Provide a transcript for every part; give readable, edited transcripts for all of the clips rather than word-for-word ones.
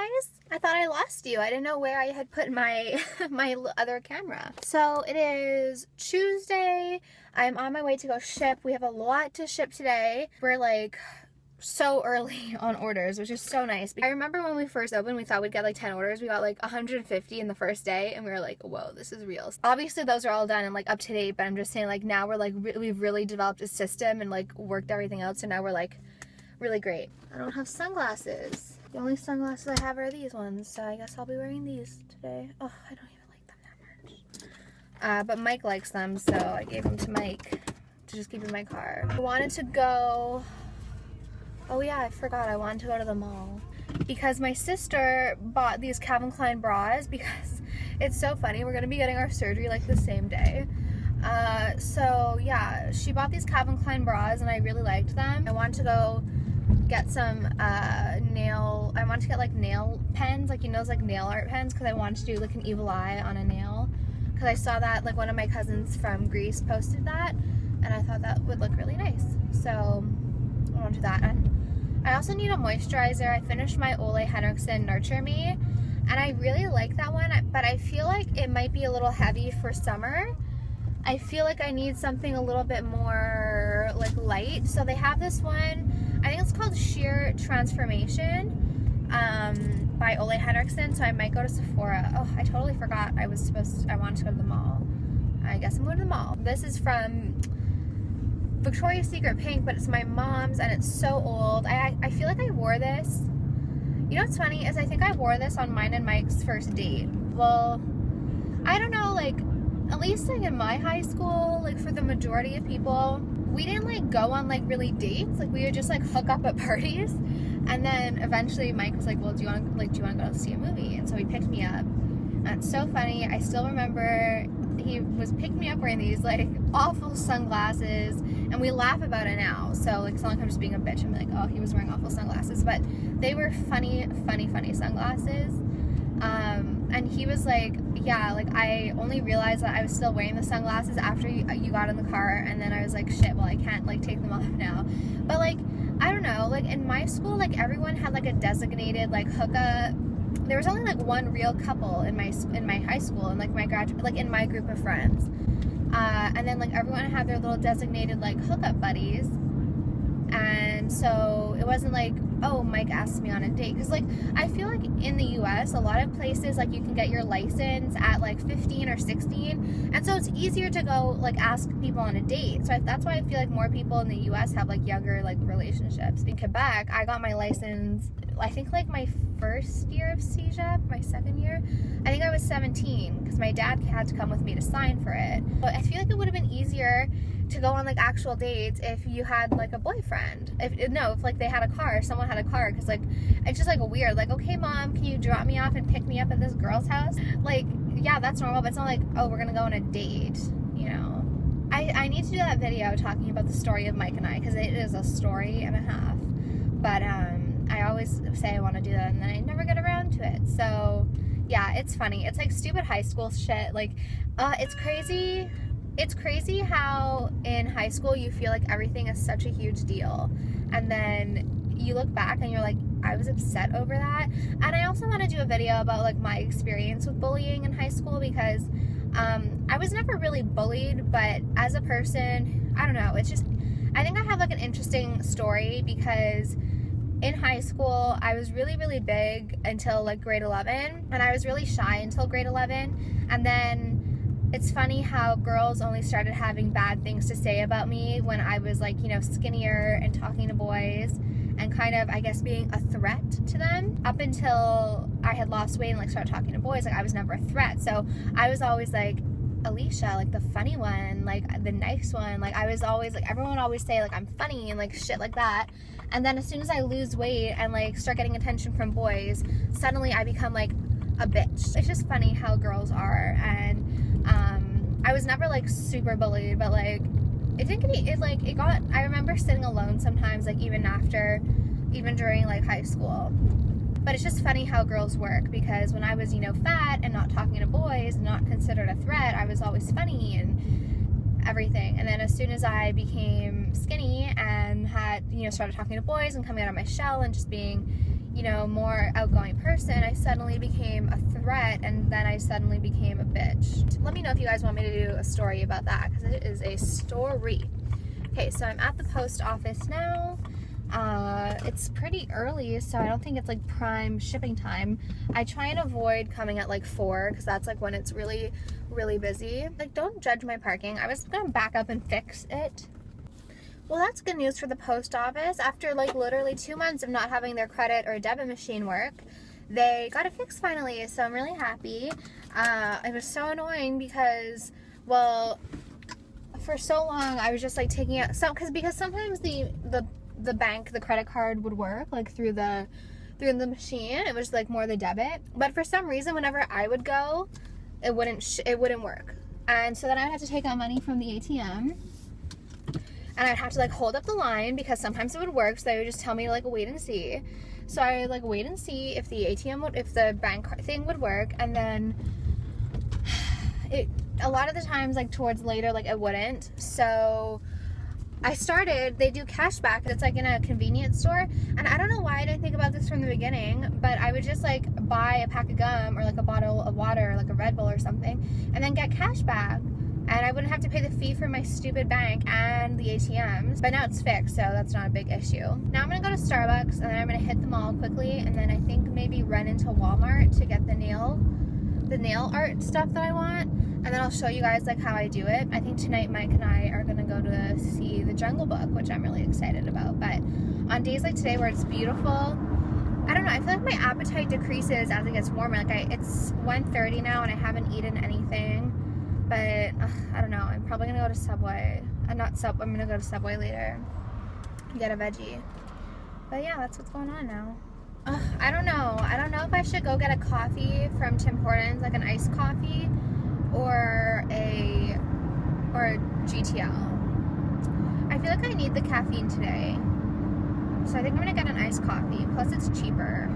guys, I thought I lost you. I didn't know where I had put my my other camera. So it is Tuesday. I'm on my way to go ship. We have a lot to ship today. We're like so early on orders, which is so nice. I remember when we first opened, we thought we'd get like 10 orders. We got like 150 in the first day, and we were like, whoa, this is real. Obviously those are all done and like up to date, but I'm just saying, like, now we're like we've really developed a system and like worked everything out, so now we're like really great. I don't have sunglasses. The only sunglasses I have are these ones, so I guess I'll be wearing these today. Oh, I don't even like them that much. But Mike likes them, so I gave them to Mike to just keep in my car. I wanted to go... Oh yeah, I forgot. I wanted to go to the mall because my sister bought these Calvin Klein bras because it's so funny. We're going to be getting our surgery like the same day. So yeah, she bought these Calvin Klein bras and I really liked them. I wanted to go get some I wanted to get like nail pens, like, you know, those like nail art pens, because I wanted to do like an evil eye on a nail, because I saw that like one of my cousins from Greece posted that and I thought that would look really nice, so I want to do that. And I also need a moisturizer. I finished my Ole Henriksen Nurture Me and I really like that one, but I feel like it might be a little heavy for summer. I feel like I need something a little bit more like light. So they have this one, I think it's called Sheer Transformation by Ole Henriksen. So I might go to Sephora. Oh, I totally forgot I wanted to go to the mall. I guess I'm going to the mall. This is from Victoria's Secret Pink, but it's my mom's and it's so old. I feel like I wore this. You know what's funny is I think I wore this on mine and Mike's first date. Well, I don't know, like, at least like in my high school, like for the majority of people, we didn't like go on like really dates. Like we would just like hook up at parties, and then eventually Mike was like, well, do you want to go see a movie? And so he picked me up. And it's so funny. I still remember he was picking me up wearing these like awful sunglasses, and we laugh about it now. So like, it's not like I'm just being a bitch. I'm like, oh, he was wearing awful sunglasses, but they were funny sunglasses. And he was like, yeah, like I only realized that I was still wearing the sunglasses after you got in the car, and then I was like, shit, well, I can't like take them off now. But like, I don't know, like in my school, like everyone had like a designated like hookup. There was only like one real couple in my high school, and like in my group of friends. And then like everyone had their little designated like hookup buddies. And so it wasn't like, oh, Mike asked me on a date, because like I feel like in the US a lot of places like you can get your license at like 15 or 16, and so it's easier to go like ask people on a date. So that's why I feel like more people in the US have like younger like relationships. In Quebec, I got my license, I think like my first year of CEGEP, my second year. I think I was 17 because my dad had to come with me to sign for it. But I feel like it would have been easier to go on like actual dates if you had like a boyfriend. If like they had a car, someone had a car, because like it's just like weird. Like, okay, mom, can you drop me off and pick me up at this girl's house? Like, yeah, that's normal, but it's not like, oh, we're gonna go on a date, you know. I need to do that video talking about the story of Mike and I, because it is a story and a half. But I always say I want to do that, and then I never get around to it. So yeah, it's funny. It's like stupid high school shit. Like, it's crazy. It's crazy how in high school you feel like everything is such a huge deal, and then you look back and you're like, I was upset over that. And I also want to do a video about like my experience with bullying in high school, because I was never really bullied, but as a person, I don't know, it's just, I think I have like an interesting story, because in high school I was really, really big until like grade 11, and I was really shy until grade 11, and then it's funny how girls only started having bad things to say about me when I was like, you know, skinnier and talking to boys and kind of, I guess, being a threat to them. Up until I had lost weight and like started talking to boys, like I was never a threat. So I was always like, Alicia, like the funny one, like the nice one. Like I was always like, everyone would always say like I'm funny and like shit like that. And then as soon as I lose weight and like start getting attention from boys, suddenly I become like a bitch. It's just funny how girls are. And I was never like super bullied, but like I remember sitting alone sometimes, like even during like high school. But it's just funny how girls work, because when I was, you know, fat and not talking to boys and not considered a threat, I was always funny and everything. And then as soon as I became skinny and had, you know, started talking to boys and coming out of my shell and just being, you know, more outgoing person, person, I suddenly became a threat, and then I suddenly became a bitch. Let me know if you guys want me to do a story about that, because it is a story. Okay, so I'm at the post office now. It's pretty early, so I don't think it's like prime shipping time. I try and avoid coming at like 4, because that's like when it's really, really busy. Like, don't judge my parking. I was gonna back up and fix it. Well, that's good news for the post office. After like literally 2 months of not having their credit or debit machine work, they got it fixed finally, so I'm really happy. It was so annoying because, well, for so long I was just like taking out some, because sometimes the bank, the credit card would work like through the machine. It was like more the debit, but for some reason whenever I would go, it wouldn't work. And so then I would have to take out money from the ATM, and I'd have to like hold up the line because sometimes it would work, so they would just tell me to like wait and see. So I would like wait and see if the if the bank thing would work, and then a lot of the times like towards later, like it wouldn't. So they do cashback. It's like in a convenience store, and I don't know why I didn't think about this from the beginning, but I would just like buy a pack of gum or like a bottle of water, like a Red Bull or something, and then get cashback. And I wouldn't have to pay the fee for my stupid bank and the ATMs. But now it's fixed, so that's not a big issue. Now I'm gonna go to Starbucks, and then I'm gonna hit the mall quickly, and then I think maybe run into Walmart to get the nail art stuff that I want. And then I'll show you guys like how I do it. I think tonight Mike and I are gonna go to see The Jungle Book, which I'm really excited about. But on days like today where it's beautiful, I don't know, I feel like my appetite decreases as it gets warmer. Like it's 1:30 now and I haven't eaten anything. But I don't know, I'm probably gonna go to Subway. I'm gonna go to Subway later and get a veggie. But yeah, that's what's going on now. I don't know if I should go get a coffee from Tim Hortons, like an iced coffee, or a GTL. I feel like I need the caffeine today, so I think I'm gonna get an iced coffee. Plus it's cheaper.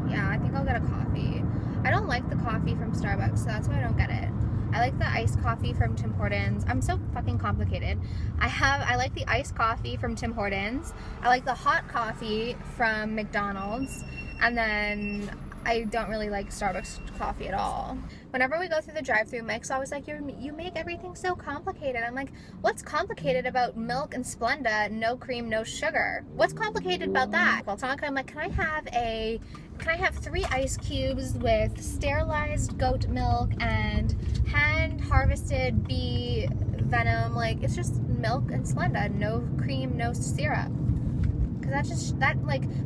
Yeah, I think I'll get a coffee. I don't like the coffee from Starbucks, so that's why I don't get it. I like the iced coffee from Tim Hortons. I'm so fucking complicated. I like the iced coffee from Tim Hortons. I like the hot coffee from McDonald's. And then I don't really like Starbucks coffee at all. Whenever we go through the drive-thru, Mike's always like, you make everything so complicated. I'm like, what's complicated about milk and Splenda, no cream, no sugar? What's complicated about that? Well, I'm like, can I have 3 ice cubes with sterilized goat milk and hand-harvested bee venom? Like, it's just milk and Splenda, no cream, no syrup. Because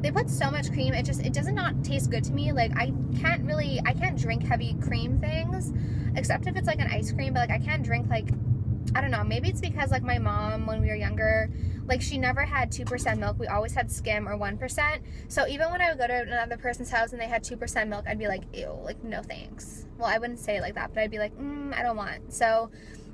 they put so much cream, it does not taste good to me. Like, I can't drink heavy cream things, except if it's like an ice cream, but like I can't drink like, I don't know, maybe it's because like my mom, when we were younger, like she never had 2% milk. We always had skim or 1%. So even when I would go to another person's house and they had 2% milk, I'd be like, ew, like no thanks. Well, I wouldn't say it like that, but I'd be like, I don't want. So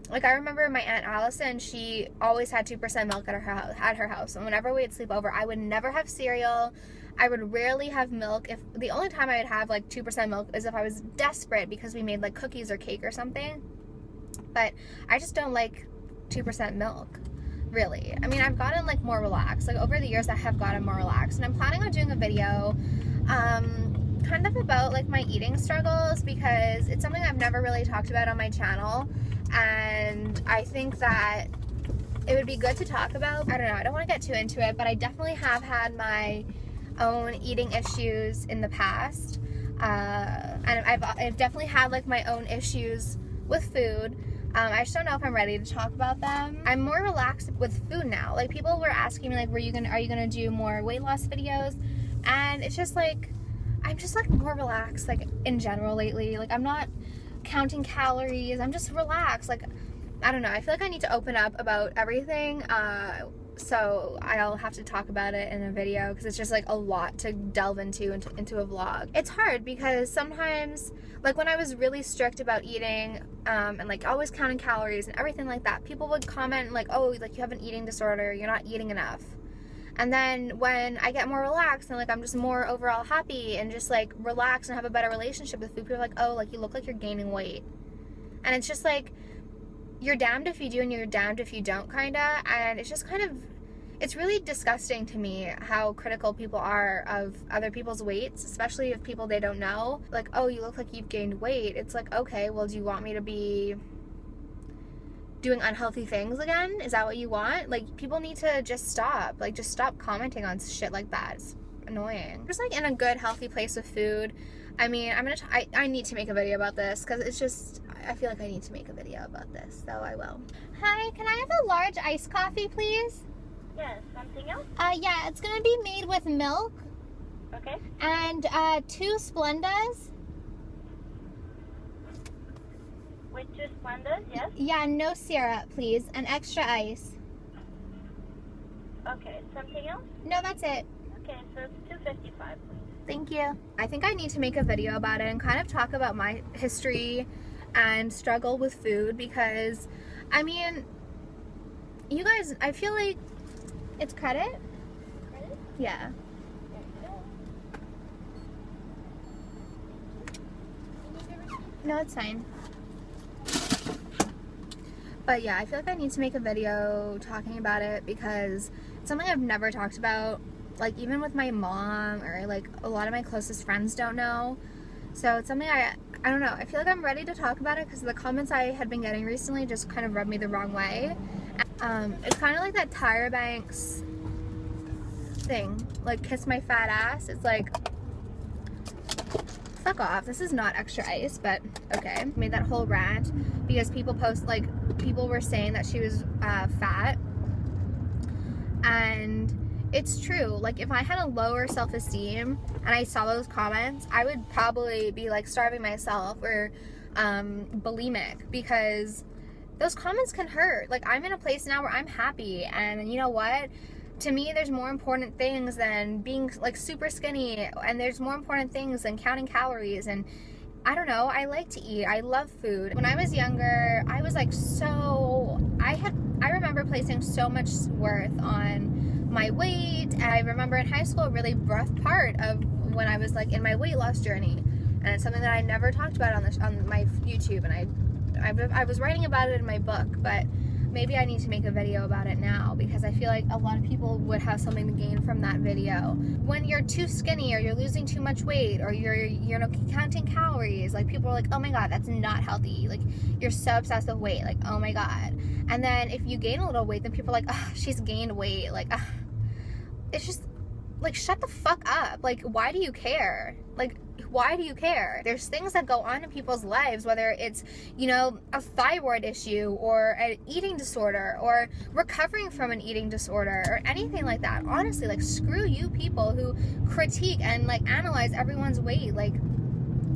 like I remember my Aunt Allison, she always had 2% milk at her house. And whenever we'd sleep over, I would never have cereal. I would rarely have milk. If the only time I would have like 2% milk is if I was desperate because we made like cookies or cake or something. But I just don't like 2% milk, really. I mean, I've gotten like more relaxed. Like over the years I have gotten more relaxed, and I'm planning on doing a video kind of about like my eating struggles, because it's something I've never really talked about on my channel, and I think that it would be good to talk about. I don't know, I don't want to get too into it, but I definitely have had my own eating issues in the past, and I've definitely had like my own issues with food. I just don't know if I'm ready to talk about them. I'm more relaxed with food now. Like people were asking me like, are you gonna do more weight loss videos? And it's just like, I'm just like more relaxed like in general lately. Like I'm not counting calories. I'm just relaxed. Like, I don't know. I feel like I need to open up about everything. So I'll have to talk about it in a video, because it's just like a lot to delve into a vlog. It's hard because sometimes, like when I was really strict about eating and like always counting calories and everything like that, people would comment like, oh, like you have an eating disorder, you're not eating enough. And then when I get more relaxed and like I'm just more overall happy and just like relaxed and have a better relationship with food, people are like, oh, like you look like you're gaining weight. And it's just like, you're damned if you do and you're damned if you don't, kinda. And it's just kind of, it's really disgusting to me how critical people are of other people's weights, especially of people they don't know. Like, oh, you look like you've gained weight. It's like, okay, well, do you want me to be doing unhealthy things again? Is that what you want? Like, people need to just stop. Like, just stop commenting on shit like that. It's annoying. Just like in a good, healthy place with food. I mean, I need to make a video about this because it's just, I feel like I need to make a video about this, so I will. Hi, can I have a large iced coffee, please? Yes, something else? Yeah, it's gonna be made with milk. Okay. And 2 Splendas. With 2 Splendas, yes? Yeah, no syrup, please, and extra ice. Okay, something else? No, that's it. Okay, so it's $2.55, please. Thank you. I think I need to make a video about it and kind of talk about my history and struggle with food because, I mean, you guys, I feel like it's credit? Credit? Yeah. No, it's fine. But yeah, I feel like I need to make a video talking about it because it's something I've never talked about, like even with my mom or like a lot of my closest friends don't know. So it's something I don't know, I feel like I'm ready to talk about it because the comments I had been getting recently just kind of rubbed me the wrong way. It's kind of like that Tyra Banks thing, like kiss my fat ass. It's like, fuck off. This is not extra ice, but okay. Made that whole rant because people were saying that she was fat, and it's true. Like if I had a lower self-esteem and I saw those comments, I would probably be like starving myself or bulimic because those comments can hurt. Like I'm in a place now where I'm happy, and you know what? To me, there's more important things than being like super skinny, and there's more important things than counting calories. And I don't know, I like to eat. I love food. When I was younger, I was like I remember placing so much worth on my weight. And I remember in high school a really rough part of when I was like in my weight loss journey. And it's something that I never talked about on my YouTube, and I was writing about it in my book, but maybe I need to make a video about it now because I feel like a lot of people would have something to gain from that video. When you're too skinny or you're losing too much weight or you're counting calories, like people are like, oh my god, that's not healthy. Like you're so obsessed with weight, like oh my god. And then if you gain a little weight, then people are like, oh, she's gained weight. Like, it's just like, shut the fuck up. Like, why do you care? Like, why do you care? There's things that go on in people's lives, whether it's, you know, a thyroid issue or an eating disorder or recovering from an eating disorder or anything like that. Honestly, like, screw you people who critique and like analyze everyone's weight. Like,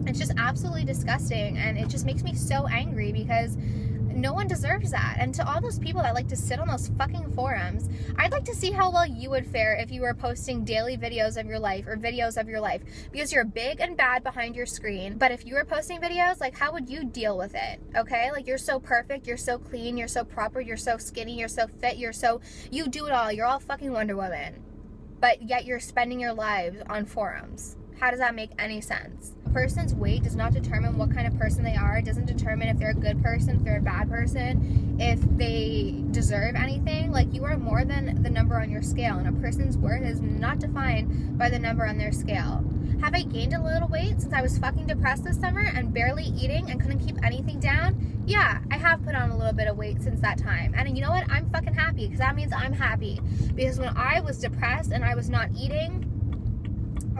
it's just absolutely disgusting, and it just makes me so angry because no one deserves that. And to all those people that like to sit on those fucking forums, I'd like to see how well you would fare if you were posting daily videos of your life or videos of your life, because you're big and bad behind your screen. But if you were posting videos, like how would you deal with it? Okay, like you're so perfect, you're so clean, you're so proper, you're so skinny, you're so fit, you do it all, you're all fucking Wonder Woman, but yet you're spending your lives on forums. How does that make any sense? A person's weight does not determine what kind of person they are. It doesn't determine if they're a good person, if they're a bad person, if they deserve anything. Like, you are more than the number on your scale, and a person's worth is not defined by the number on their scale. Have I gained a little weight since I was fucking depressed this summer and barely eating and couldn't keep anything down? Yeah, I have put on a little bit of weight since that time. And you know what? I'm fucking happy, because that means I'm happy. Because when I was depressed and I was not eating,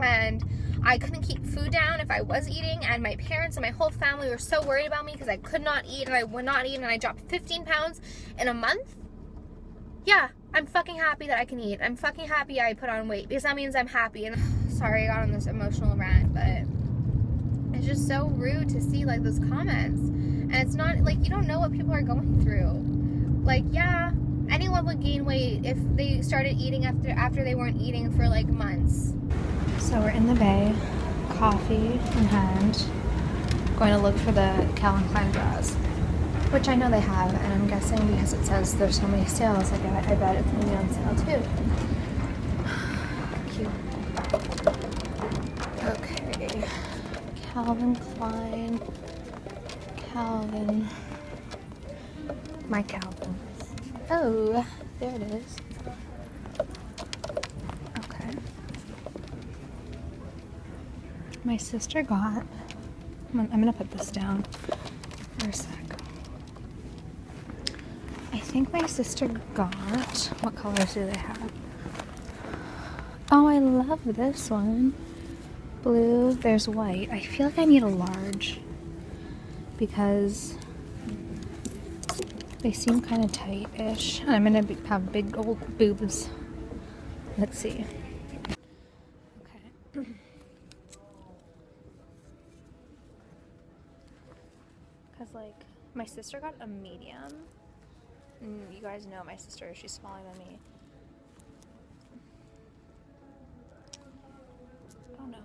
and I couldn't keep food down if I was eating, and my parents and my whole family were so worried about me because I could not eat and I would not eat, and I dropped 15 pounds in a month. Yeah, I'm fucking happy that I can eat. I'm fucking happy I put on weight, because that means I'm happy. And sorry I got on this emotional rant, but it's just so rude to see like those comments. And it's not like, you don't know what people are going through. Like, yeah, anyone would gain weight if they started eating after they weren't eating for like months. So we're in the bay, coffee in hand, going to look for the Calvin Klein bras, which I know they have, and I'm guessing because it says there's so many sales, I bet it's going to be on sale too. Cute. Okay, Calvin Klein, my Calvins. Oh, there it is. My sister got, I'm gonna put this down for a sec. I think my sister got, what colors do they have? Oh, I love this one. Blue, there's white. I feel like I need a large because they seem kind of tight-ish. I'm gonna have big old boobs. Let's see. Okay. Because, like, my sister got a medium. You guys know my sister, she's smaller than me. Oh no.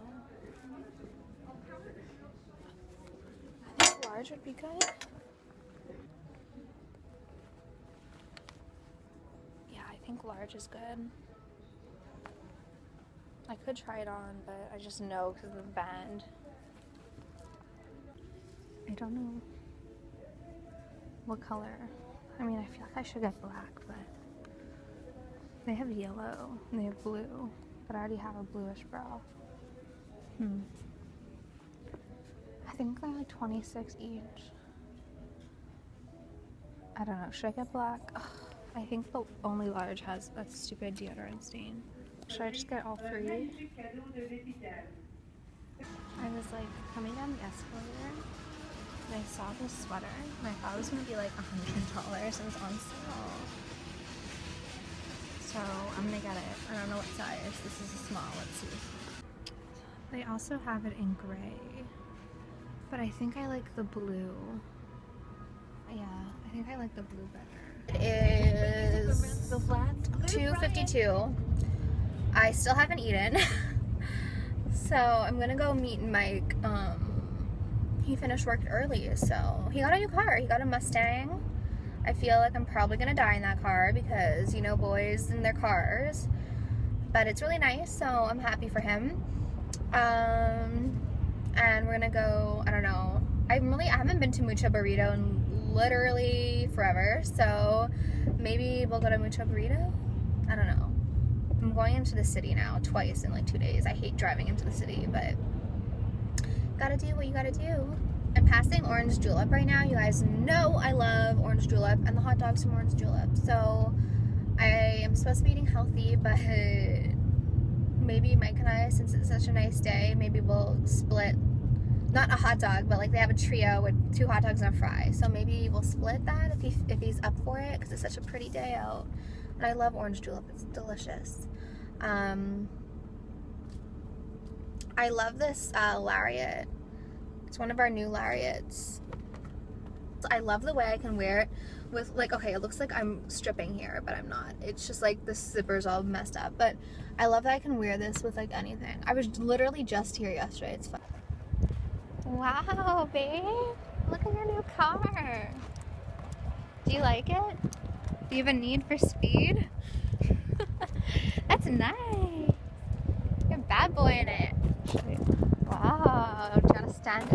I think large would be good. Yeah, I think large is good. I could try it on, but I just know because of the band. I don't know what color. I mean, I feel like I should get black, but they have yellow and they have blue, but I already have a bluish bra. I think they're like 26 each. I don't know. Should I get black? Ugh, I think the only large has that stupid deodorant stain. Should I just get all three? I was like coming down the escalator and I saw this sweater and I thought it was going to be like $100 and it was on sale. So I'm going to get it. I don't know what size. This is a small. Let's see. They also have it in gray, but I think I like the blue. Yeah, I think I like the blue better. It is 2:52. I still haven't eaten. So I'm gonna go meet Mike. He finished work early, so he got a new car. He got a Mustang. I feel like I'm probably gonna die in that car because, you know, boys in their cars. But it's really nice, so I'm happy for him. And we're gonna go, I don't know. I haven't been to Mucho Burrito in literally forever, so maybe we'll go to Mucho Burrito? I don't know. I'm going into the city now twice in like 2 days. I hate driving into the city, but gotta do what you gotta do. I'm passing Orange Julep right now. You guys know I love Orange Julep and the hot dogs from Orange Julep. So I am supposed to be eating healthy, but maybe Mike and I, since it's such a nice day, maybe we'll split, not a hot dog, but like they have a trio with 2 hot dogs and a fry. So maybe we'll split that if he's up for it, because it's such a pretty day out. And I love Orange Julep. It's delicious. I love this Lariat. It's one of our new Lariats. I love the way I can wear it with, like, okay, it looks like I'm stripping here, but I'm not. It's just like the zipper's all messed up. But I love that I can wear this with like anything. I was literally just here yesterday. It's fun. Wow, babe. Look at your new car. Do you like it? Do you have a need for speed? That's nice. You're a bad boy in it. Wow, do you want to stand